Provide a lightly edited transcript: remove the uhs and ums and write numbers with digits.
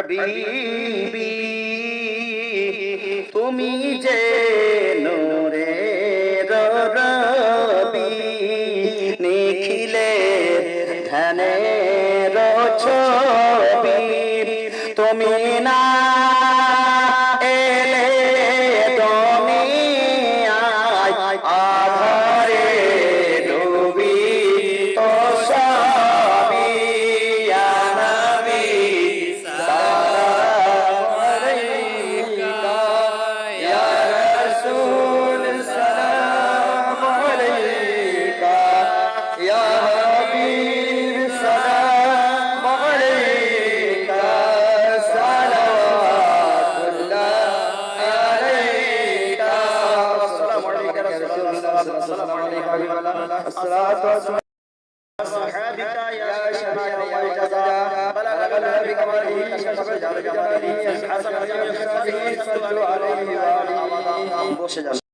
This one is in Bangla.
হাবিবি তুমি যে নূরে রবি নিখিলে ধ্যানে ছবি তুমি না এলে দুনিয়ায় আধারে ডুবি তো সবই ইয়া নবী সালাম আলাইকা ইয়া রাসূল সালাম আলাইকা ইয়া হাবিব সালাম আলাইকা সালাওয়াতুল্লাহ আলাইকা আসসালামু আলাইকা রাসূলুল্লাহ সাল্লাল্লাহু আলাইহি ওয়া সাল্লাম আসসালাতু ওয়াসসালামু صحابك يا شفيع والجزاء بلغ النبي كماله كشف جلاله حسن يا صلوا عليه وآله